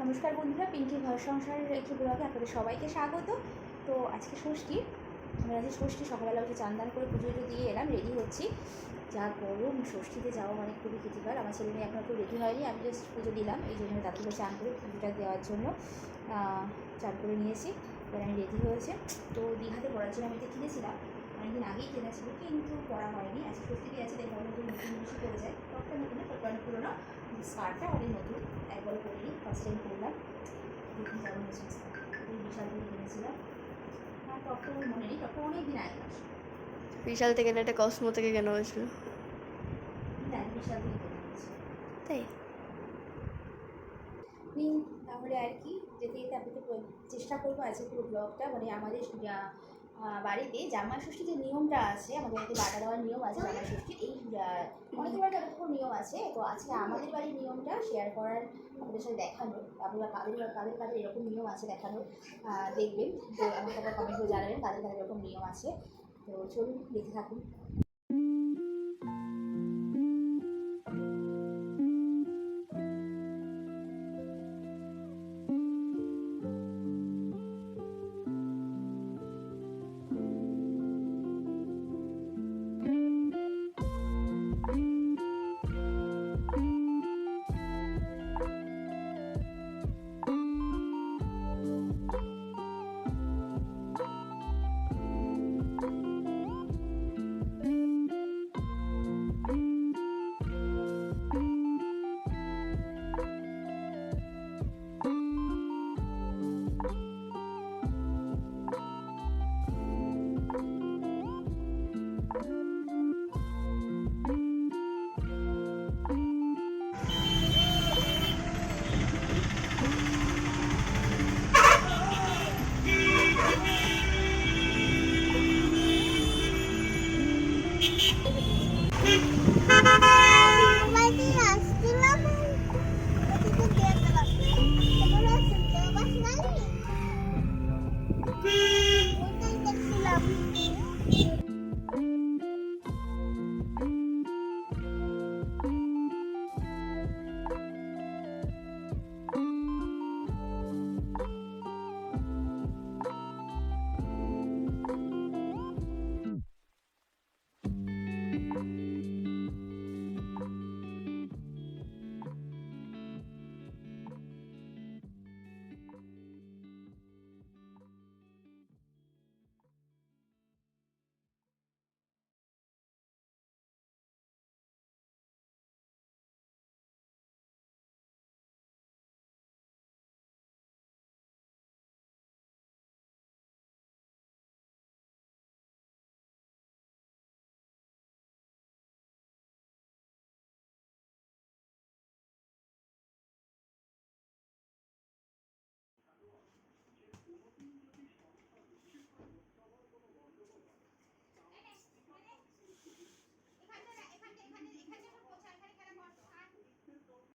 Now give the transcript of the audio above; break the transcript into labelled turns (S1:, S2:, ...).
S1: নমস্কার বন্ধুরা, পিঙ্কি ঘর সংসারের একটি ব্লগে আপনাদের সবাইকে স্বাগত। তো আজকে ষষ্ঠী, আমরা আজকে ষষ্ঠী সকালবেলা উঠে চান করে পুজো দিয়ে এলাম, রেডি হচ্ছি। যা গরম, ষষ্ঠীতে যাওয়া মানে খুবই ক্ষতিকর। আমার ছেলে মেয়ে এখনও কেউ রেডি হয়নি, আমি জাস্ট পুজো দিলাম, এই জন্য দাদুকে চান করে পুজোটা দেওয়ার জন্য চান করে নিয়েছি। এবার আমি রেডি হয়েছে। তো দীঘাতে পড়ার জন্য আমি এটা কিনেছিলাম, অনেকদিন আগেই কেনা ছিল, কিন্তু পড়া হয়নি। আজকে ষষ্ঠী দিয়ে আছে, দেখো নতুন নতুন জিনিসই পড়ে যায়, টপটা নতুন, টপটা অনেক পুরোনো, স্কার্টটা অনেক নতুন, একবার পরিনি, ফার্স্ট টাইম পরলাম। দেখুন কেমন হয়েছে, ওই বিশাল থেকে কিনেছিলাম। আর টপটা আমার মনে নেই, টপটা অনেক দিন আগে আসে।
S2: বিশাল থেকে না, এটা কসমো থেকে কেনা হয়েছিল।
S1: না, বিশাল থেকে কেনা হয়েছে।
S2: তাই
S1: তাহলে আর কি, যেতে যেতে আপনাকে চেষ্টা করবো আজকে পুরো ব্লগটা, মানে আমাদের বাড়িতে জামাই ষষ্ঠী যে নিয়মটা আছে, আমাদের বাড়িতে বাটা দেওয়ার নিয়ম আছে জামাই ষষ্ঠী, এই অনেকের বাড়িতে অনেক রকম নিয়ম আছে। তো আজকে আমাদের বাড়ির নিয়মটা শেয়ার করার, আপনাদের সাথে দেখানো, আপনারা কাদের কাদের এরকম নিয়ম আছে দেখানো দেখবেন। তো আমাকে আবার কমেন্ট করে জানাবেন কাদের কাদের এরকম নিয়ম আছে। তো চলুন দেখে থাকুন।